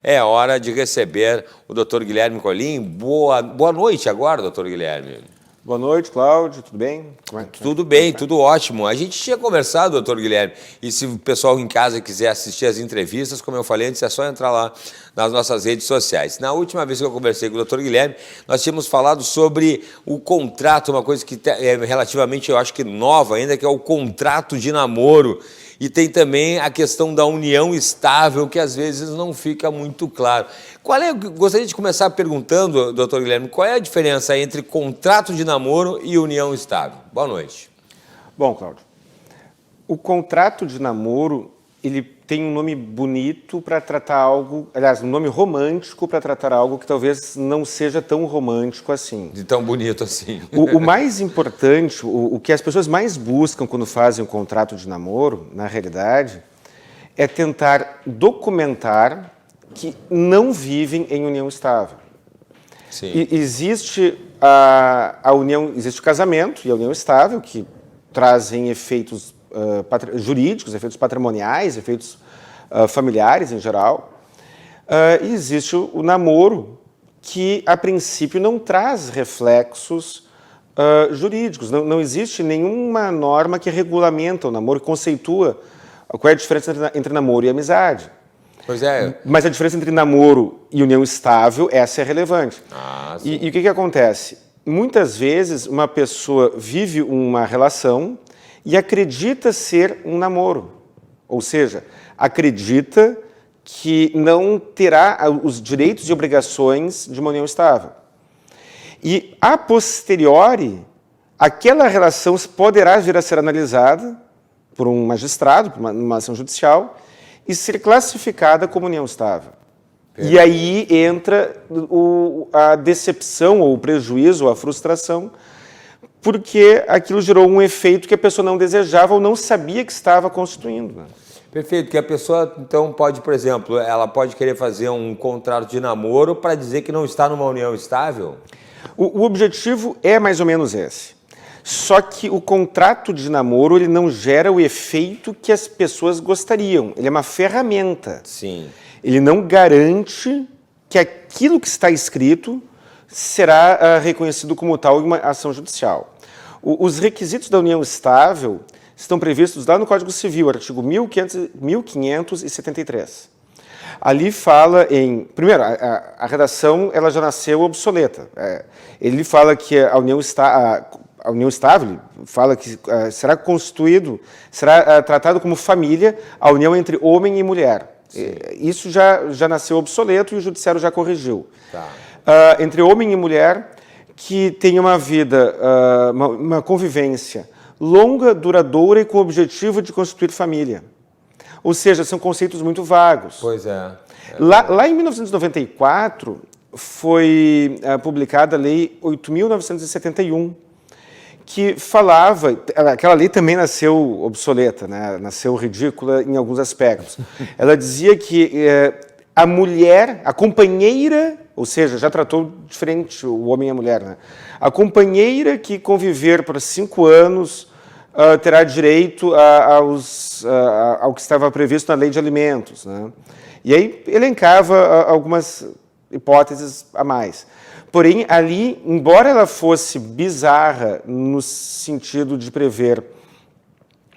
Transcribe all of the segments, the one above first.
é hora de receber o Dr. Guilherme Colim. Boa noite agora, Dr. Guilherme. Boa noite, Cláudio. Tudo bem? Tudo bem, tudo ótimo. A gente tinha conversado, doutor Guilherme, e se o pessoal em casa quiser assistir as entrevistas, como eu falei antes, é só entrar lá nas nossas redes sociais. Na última vez que eu conversei com o doutor Guilherme, nós tínhamos falado sobre o contrato, uma coisa que é relativamente, eu acho que nova ainda, que é o contrato de namoro. E tem também a questão da união estável, que às vezes não fica muito claro. Gostaria de começar perguntando, doutor Guilherme, qual é a diferença entre contrato de namoro e união estável? Boa noite. Bom, Cláudio, o contrato de namoro, ele tem um nome bonito para tratar algo, aliás, um nome romântico para tratar algo que talvez não seja tão romântico assim. De tão bonito assim. O mais importante, o que as pessoas mais buscam quando fazem um contrato de namoro, na realidade, é tentar documentar que não vivem em união estável. Sim. E existe a união, existe o casamento e a união estável, que trazem efeitos jurídicos, efeitos patrimoniais, efeitos familiares em geral. E existe o namoro, que a princípio não traz reflexos jurídicos. Não existe nenhuma norma que regulamenta o namoro, que conceitua qual é a diferença entre namoro e amizade. Pois é. Mas a diferença entre namoro e união estável, essa é relevante. E o que acontece? Muitas vezes uma pessoa vive uma relação e acredita ser um namoro. Ou seja, acredita que não terá os direitos e obrigações de uma união estável. E, a posteriori, aquela relação poderá vir a ser analisada por um magistrado, por uma ação judicial, e ser classificada como união estável. E aí entra a decepção, ou o prejuízo, ou a frustração, porque aquilo gerou um efeito que a pessoa não desejava ou não sabia que estava constituindo. Né? Perfeito, que a pessoa, então, pode, por exemplo, ela pode querer fazer um contrato de namoro para dizer que não está numa união estável? O objetivo é mais ou menos esse. Só que o contrato de namoro, ele não gera o efeito que as pessoas gostariam. Ele é uma ferramenta. Sim. Ele não garante que aquilo que está escrito será reconhecido como tal em uma ação judicial. Os requisitos da união estável estão previstos lá no Código Civil, artigo 1573. Ali fala em... Primeiro, a redação ela já nasceu obsoleta. Ele fala que a união estável fala que será constituído, será tratado como família a união entre homem e mulher. Sim. Isso já nasceu obsoleto e o judiciário já corrigiu. Tá. Entre homem e mulher que tem uma vida, uma convivência longa, duradoura e com o objetivo de constituir família. Ou seja, são conceitos muito vagos. Pois é. Lá em 1994 foi publicada a Lei 8.971, que falava, aquela lei também nasceu obsoleta, né? Nasceu ridícula em alguns aspectos. Ela dizia que a mulher, a companheira, ou seja, já tratou diferente o homem e a mulher, né? A companheira que conviver por 5 anos terá direito ao que estava previsto na lei de alimentos, né? E aí elencava algumas hipóteses a mais. Porém, ali, embora ela fosse bizarra no sentido de prever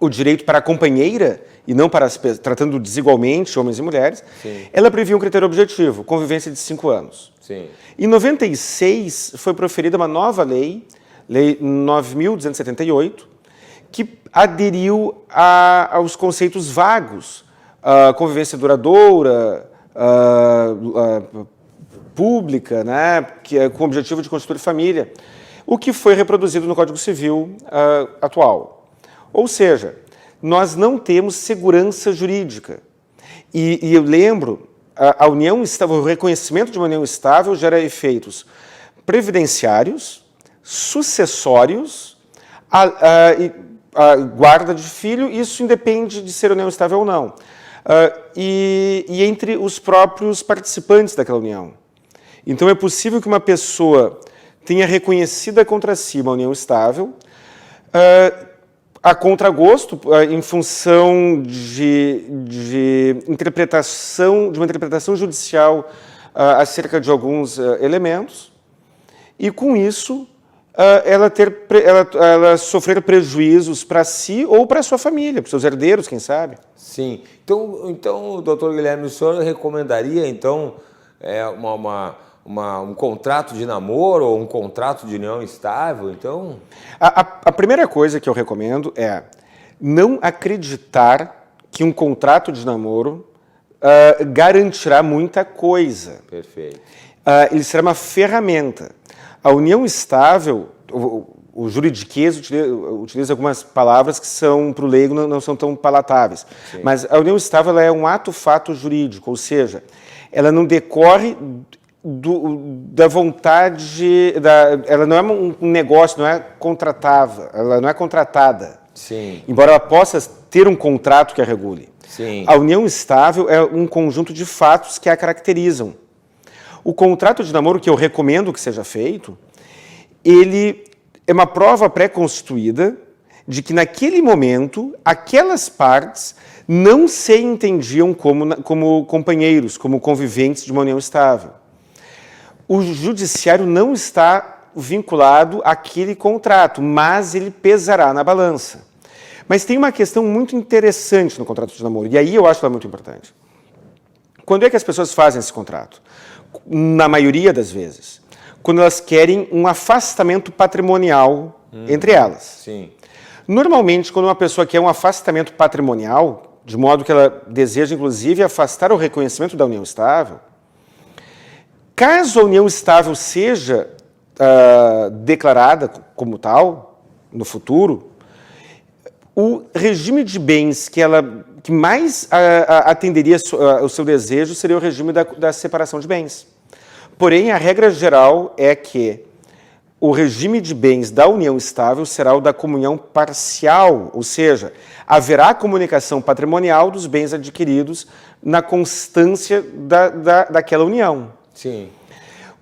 o direito para a companheira, e não para tratando desigualmente homens e mulheres, sim, ela previa um critério objetivo, convivência de 5 anos. Sim. Em 96, foi proferida uma nova lei, Lei 9.278, que aderiu aos conceitos vagos, convivência duradoura, pública, né, que é com o objetivo de constituir família, o que foi reproduzido no Código Civil atual. Ou seja, nós não temos segurança jurídica. E eu lembro, a união estável, o reconhecimento de uma união estável gera efeitos previdenciários, sucessórios, a guarda de filho, isso independe de ser união estável ou não. E entre os próprios participantes daquela união. Então, é possível que uma pessoa tenha reconhecida contra si uma união estável, a contragosto, em função de uma interpretação judicial acerca de alguns elementos, e com isso ela sofrer prejuízos para si ou para sua família, para seus herdeiros, quem sabe. Sim. Então, doutor Guilherme, o senhor recomendaria, então, um contrato de namoro ou um contrato de união estável, então? A primeira coisa que eu recomendo é não acreditar que um contrato de namoro garantirá muita coisa. Perfeito. Ele será uma ferramenta. A união estável, o juridiquês utiliza algumas palavras que são, para o leigo, não são tão palatáveis. Sim. Mas a união estável ela é um ato-fato jurídico, ou seja, ela não decorre da vontade, ela não é um negócio, não é contratável, ela não é contratada. Sim. Embora ela possa ter um contrato que a regule. Sim. A união estável é um conjunto de fatos que a caracterizam. O contrato de namoro que eu recomendo que seja feito, ele é uma prova pré-constituída de que naquele momento aquelas partes não se entendiam como companheiros, como conviventes de uma união estável. O judiciário não está vinculado àquele contrato, mas ele pesará na balança. Mas tem uma questão muito interessante no contrato de namoro, e aí eu acho ela muito importante. Quando é que as pessoas fazem esse contrato? Na maioria das vezes, quando elas querem um afastamento patrimonial entre elas. Sim. Normalmente, quando uma pessoa quer um afastamento patrimonial, de modo que ela deseja, inclusive, afastar o reconhecimento da união estável, caso a união estável seja declarada como tal, no futuro, o regime de bens que mais atenderia ao seu desejo seria o regime da separação de bens. Porém, a regra geral é que o regime de bens da união estável será o da comunhão parcial, ou seja, haverá comunicação patrimonial dos bens adquiridos na constância daquela união. Sim.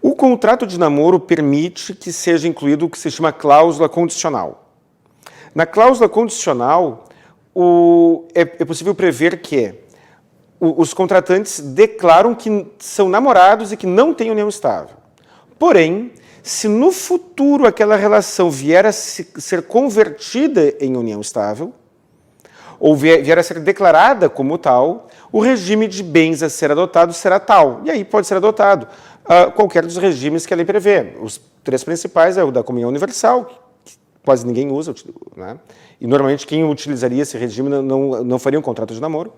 O contrato de namoro permite que seja incluído o que se chama cláusula condicional. Na cláusula condicional, é possível prever que os contratantes declaram que são namorados e que não têm união estável. Porém, se no futuro aquela relação vier a ser convertida em união estável, ou vier a ser declarada como tal, o regime de bens a ser adotado será tal. E aí pode ser adotado qualquer dos regimes que a lei prevê. Os três principais é o da comunhão universal, que quase ninguém usa, né? E normalmente quem utilizaria esse regime não faria um contrato de namoro.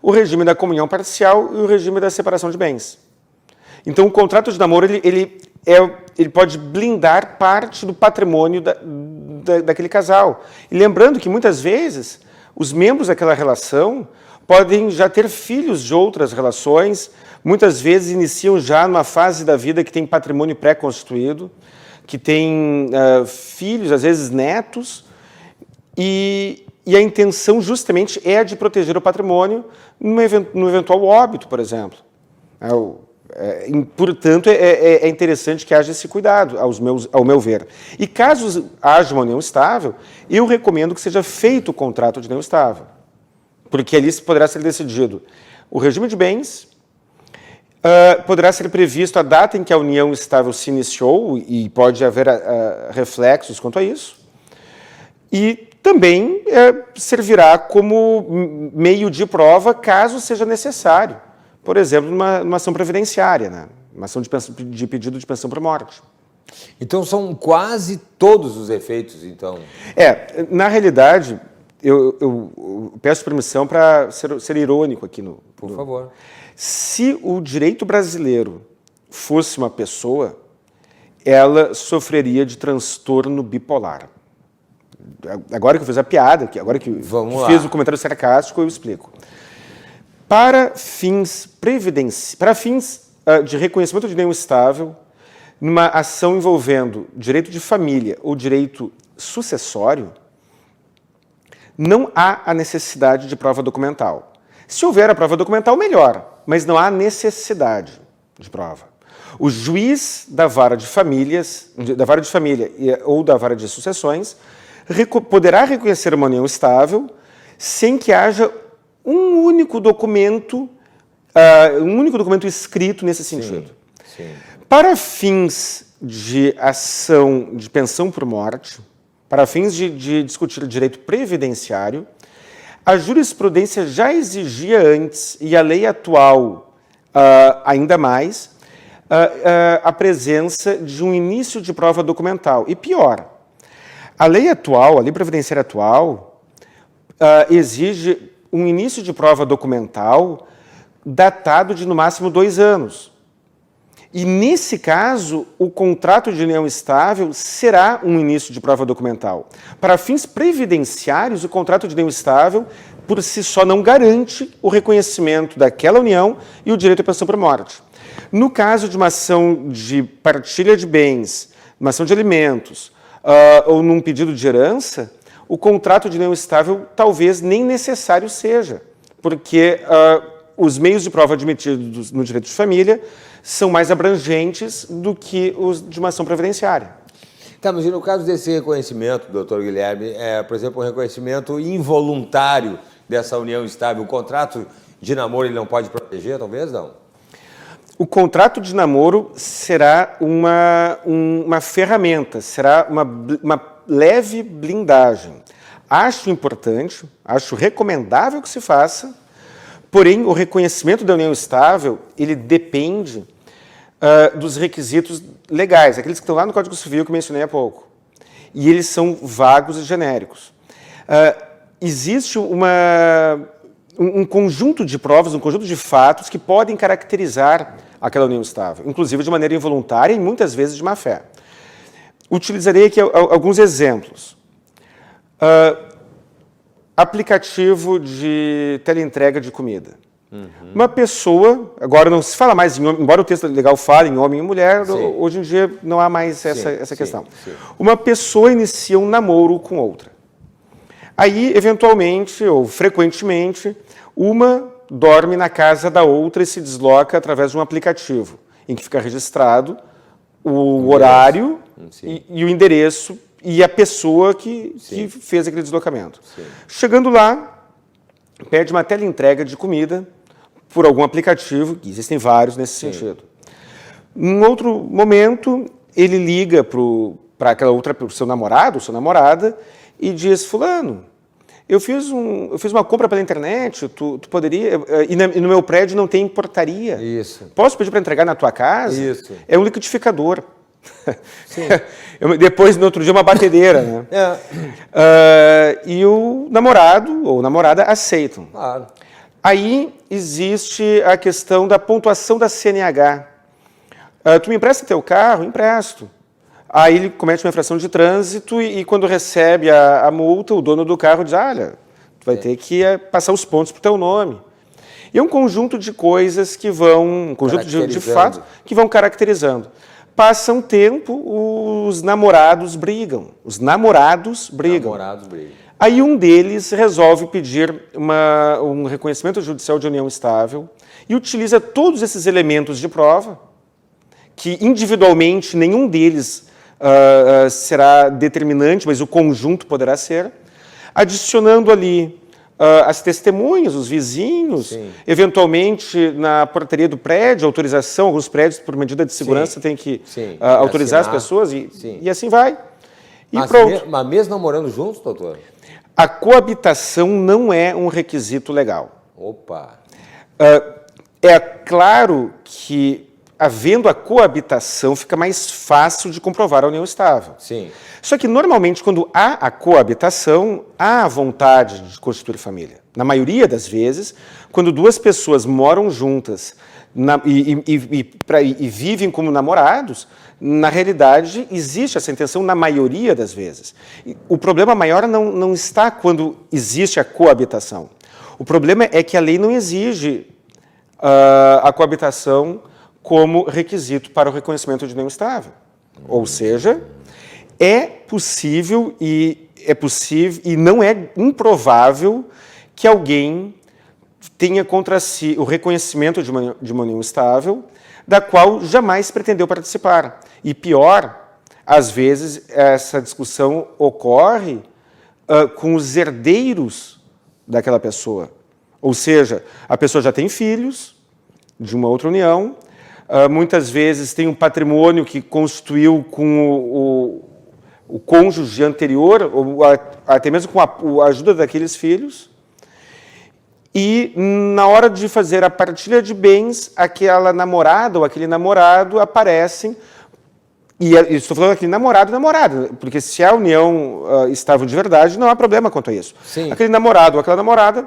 O regime da comunhão parcial e o regime da separação de bens. Então, o contrato de namoro ele pode blindar parte do patrimônio daquele casal. E lembrando que, muitas vezes, os membros daquela relação podem já ter filhos de outras relações, muitas vezes iniciam já numa fase da vida que tem patrimônio pré-constituído, que tem filhos, às vezes netos, e a intenção justamente é a de proteger o patrimônio no eventual óbito, por exemplo. Portanto, é interessante que haja esse cuidado, ao meu ver. E caso haja uma união estável, eu recomendo que seja feito o contrato de união estável, porque ali poderá ser decidido o regime de bens, poderá ser previsto a data em que a união estável se iniciou, e pode haver reflexos quanto a isso, e também servirá como meio de prova caso seja necessário. Por exemplo, numa ação previdenciária, né? Uma ação de pedido de pensão por morte. Então, são quase todos os efeitos, então? Na realidade, eu peço permissão para ser irônico aqui. Por favor. Se o direito brasileiro fosse uma pessoa, ela sofreria de transtorno bipolar. Agora que eu fiz a piada, agora que fiz o comentário sarcástico, eu explico. Para fins de reconhecimento de união estável, numa ação envolvendo direito de família ou direito sucessório, não há a necessidade de prova documental. Se houver a prova documental, melhor, mas não há necessidade de prova. O juiz da vara de família ou da vara de sucessões poderá reconhecer uma união estável sem que haja um único documento escrito nesse sentido. Sim. Para fins de ação de pensão por morte, para fins de discutir o direito previdenciário, a jurisprudência já exigia antes, e a lei atual ainda mais, a presença de um início de prova documental. E pior, a lei atual, a lei previdenciária atual, exige um início de prova documental datado de, no máximo, 2 anos. E, nesse caso, o contrato de união estável será um início de prova documental. Para fins previdenciários, o contrato de união estável, por si só, não garante o reconhecimento daquela união e o direito à pensão por morte. No caso de uma ação de partilha de bens, uma ação de alimentos, ou num pedido de herança, o contrato de união estável talvez nem necessário seja, porque os meios de prova admitidos no direito de família são mais abrangentes do que os de uma ação previdenciária. Tá, mas e no caso desse reconhecimento, doutor Guilherme, por exemplo, um reconhecimento involuntário dessa união estável, o contrato de namoro ele não pode proteger, talvez não? O contrato de namoro será uma ferramenta, será uma leve blindagem. Acho importante, acho recomendável que se faça, porém, o reconhecimento da união estável, ele depende dos requisitos legais, aqueles que estão lá no Código Civil que mencionei há pouco. E eles são vagos e genéricos. Existe um conjunto de provas, um conjunto de fatos que podem caracterizar aquela união estável, inclusive de maneira involuntária e muitas vezes de má fé. Utilizarei aqui alguns exemplos. Aplicativo de teleentrega de comida. Uma pessoa, agora não se fala mais em homem, embora o texto legal fale em homem e mulher, hoje em dia não há mais essa questão. Sim. Uma pessoa inicia um namoro com outra. Aí, eventualmente, ou frequentemente, uma dorme na casa da outra e se desloca através de um aplicativo, em que fica registrado o horário e o endereço e a pessoa que fez aquele deslocamento. Sim. Chegando lá, pede uma teleentrega de comida por algum aplicativo, que existem vários nesse sentido. Num outro momento, ele liga para aquela outra, para o seu namorado, sua namorada, e diz: fulano, eu fiz uma compra pela internet, tu poderia... E no meu prédio não tem portaria. Isso. Posso pedir para entregar na tua casa? Isso. É um liquidificador. Sim. Depois, no outro dia, uma batedeira, né? E o namorado ou namorada aceitam. Claro. Aí existe a questão da pontuação da CNH. Tu me empresta teu carro? Empresto. Aí ele comete uma infração de trânsito e quando recebe a multa, o dono do carro diz: olha, tu vai ter que passar os pontos para o teu nome. E é um conjunto de coisas que vão, um conjunto de fatos que vão caracterizando. Passa um tempo, os namorados brigam. Aí um deles resolve pedir um reconhecimento judicial de união estável e utiliza todos esses elementos de prova, que individualmente nenhum deles será determinante, mas o conjunto poderá ser, adicionando ali as testemunhas, os vizinhos, eventualmente na portaria do prédio, autorização, alguns prédios por medida de segurança têm que autorizar as pessoas e assim vai. E pronto. Mas mesmo namorando juntos, doutor? A coabitação não é um requisito legal. Opa! É claro que, havendo a coabitação, fica mais fácil de comprovar a união estável. Sim. Só que, normalmente, quando há a coabitação, há a vontade de constituir família. Na maioria das vezes, quando duas pessoas moram juntas e vivem como namorados, na realidade, existe essa intenção na maioria das vezes. O problema maior não está quando existe a coabitação. O problema é que a lei não exige a coabitação como requisito para o reconhecimento de união estável. Ou seja, é possível e não é improvável que alguém tenha contra si o reconhecimento de uma união estável, da qual jamais pretendeu participar. E pior, às vezes essa discussão ocorre com os herdeiros daquela pessoa. Ou seja, a pessoa já tem filhos de uma outra união, muitas vezes tem um patrimônio que constituiu com o cônjuge anterior, ou até mesmo com a ajuda daqueles filhos, e na hora de fazer a partilha de bens, aquela namorada ou aquele namorado aparecem, e estou falando aquele namorado e namorada, porque se a união estável de verdade, não há problema quanto a isso. Sim. Aquele namorado ou aquela namorada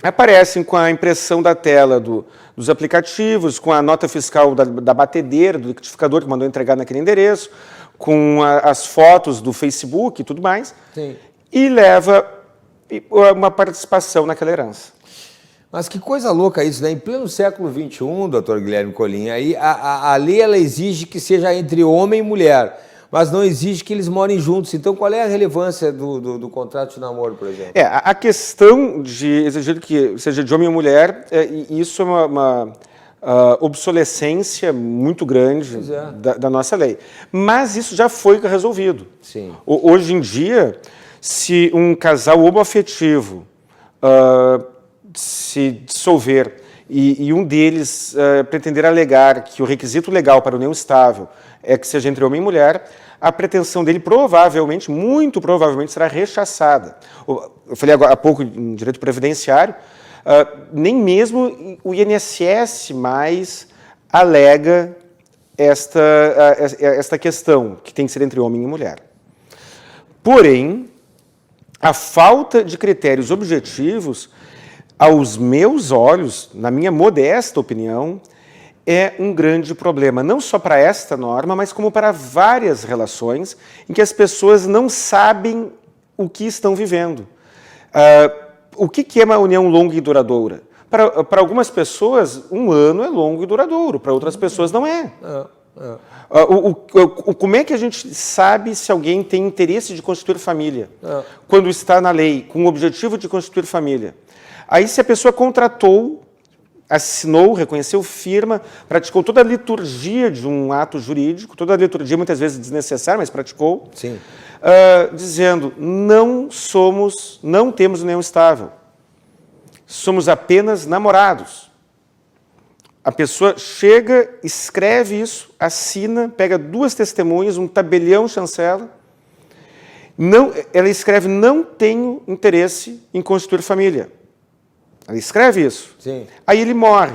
aparecem com a impressão da tela dos aplicativos, com a nota fiscal da batedeira, do liquidificador que mandou entregar naquele endereço, com as fotos do Facebook e tudo mais, Sim. e leva uma participação naquela herança. Mas que coisa louca isso, né? Em pleno século XXI, doutor Guilherme Colim, aí a lei ela exige que seja entre homem e mulher, mas não exige que eles morem juntos. Então, qual é a relevância do contrato de namoro, por exemplo? A questão de exigir que seja de homem ou mulher, isso é uma obsolescência muito grande da nossa lei. Mas isso já foi resolvido. Sim. Hoje em dia, se um casal homoafetivo se dissolver e um deles pretender alegar que o requisito legal para a união estável é que seja entre homem e mulher, a pretensão dele provavelmente, muito provavelmente, será rechaçada. Eu falei agora há pouco em direito previdenciário, nem mesmo o INSS mais alega esta questão, que tem que ser entre homem e mulher. Porém, a falta de critérios objetivos, aos meus olhos, na minha modesta opinião, é um grande problema, não só para esta norma, mas como para várias relações em que as pessoas não sabem o que estão vivendo. O que é uma união longa e duradoura? Para algumas pessoas, 1 ano é longo e duradouro, para outras pessoas não é. Como é que a gente sabe se alguém tem interesse de constituir família? Quando está na lei, com o objetivo de constituir família. Aí, se a pessoa contratou, assinou, reconheceu firma, praticou toda a liturgia de um ato jurídico, toda a liturgia muitas vezes desnecessária, mas praticou, Sim. Dizendo, não temos união estável, somos apenas namorados. A pessoa chega, escreve isso, assina, pega 2 testemunhas, um tabelião chancela, ela escreve, não tenho interesse em constituir família. Ela escreve isso. Sim. Aí ele morre.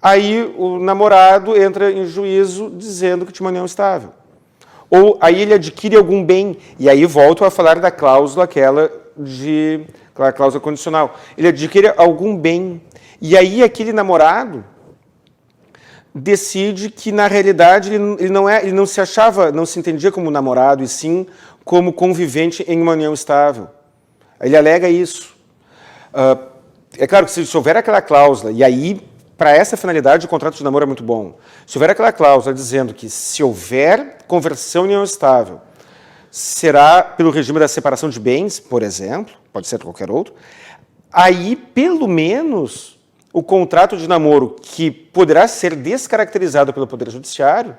Aí o namorado entra em juízo dizendo que tinha uma união estável. Ou aí ele adquire algum bem, e aí volto a falar da cláusula aquela cláusula condicional. Ele adquire algum bem, e aí aquele namorado decide que, na realidade, ele não se entendia como namorado, e sim como convivente em uma união estável. Ele alega isso. É claro que se houver aquela cláusula, e aí, para essa finalidade, o contrato de namoro é muito bom. Se houver aquela cláusula dizendo que se houver conversão em união estável, será pelo regime da separação de bens, por exemplo, pode ser qualquer outro, aí, pelo menos, o contrato de namoro, que poderá ser descaracterizado pelo Poder Judiciário,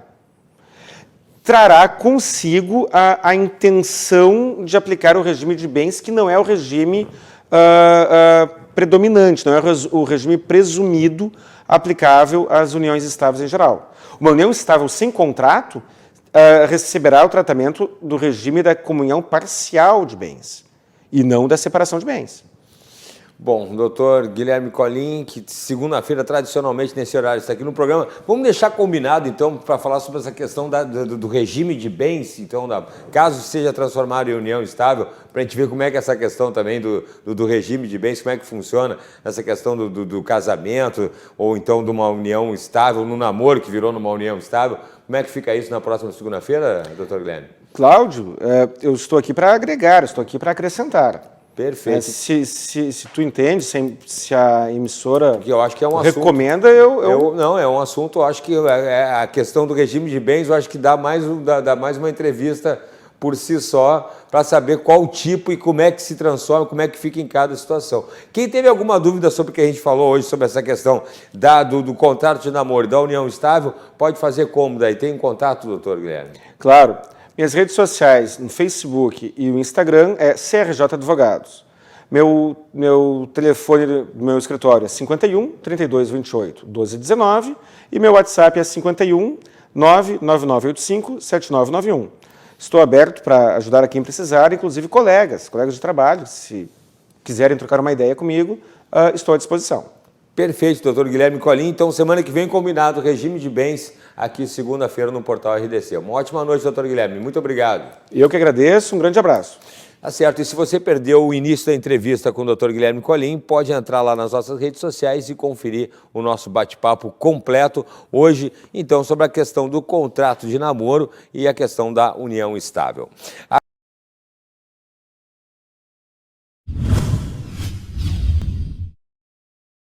trará consigo a intenção de aplicar o regime de bens, que não é o regime predominante, não é o regime presumido aplicável às uniões estáveis em geral. Uma união estável sem contrato receberá o tratamento do regime da comunhão parcial de bens e não da separação de bens. Bom, doutor Guilherme Colim, que segunda-feira, tradicionalmente, nesse horário, está aqui no programa. Vamos deixar combinado, então, para falar sobre essa questão do regime de bens, então, caso seja transformado em união estável, para a gente ver como é que é essa questão também do regime de bens, como é que funciona essa questão do casamento, ou então de uma união estável, no namoro que virou numa união estável. Como é que fica isso na próxima segunda-feira, doutor Guilherme? Cláudio, eu estou aqui para agregar, estou aqui para acrescentar. Perfeito. Se tu entende, se a emissora porque eu acho que é um recomenda, Não, é um assunto, eu acho que a questão do regime de bens, eu acho que dá mais uma entrevista por si só, para saber qual tipo e como é que se transforma, como é que fica em cada situação. Quem teve alguma dúvida sobre o que a gente falou hoje, sobre essa questão do contrato de namoro e da união estável, pode fazer como daí? Tem contato, doutor Guilherme? Claro. Minhas redes sociais no Facebook e o Instagram é CRJ Advogados. Meu telefone do meu escritório é 51 32 28 12 19 e meu WhatsApp é 51 99985 7991. Estou aberto para ajudar a quem precisar, inclusive colegas de trabalho, se quiserem trocar uma ideia comigo, estou à disposição. Perfeito, doutor Guilherme Colin. Então, semana que vem, combinado, regime de bens, aqui segunda-feira no Portal RDC. Uma ótima noite, doutor Guilherme. Muito obrigado. Eu que agradeço, um grande abraço. Tá certo. E se você perdeu o início da entrevista com o Dr. Guilherme Colin, pode entrar lá nas nossas redes sociais e conferir o nosso bate-papo completo hoje, então, sobre a questão do contrato de namoro e a questão da união estável.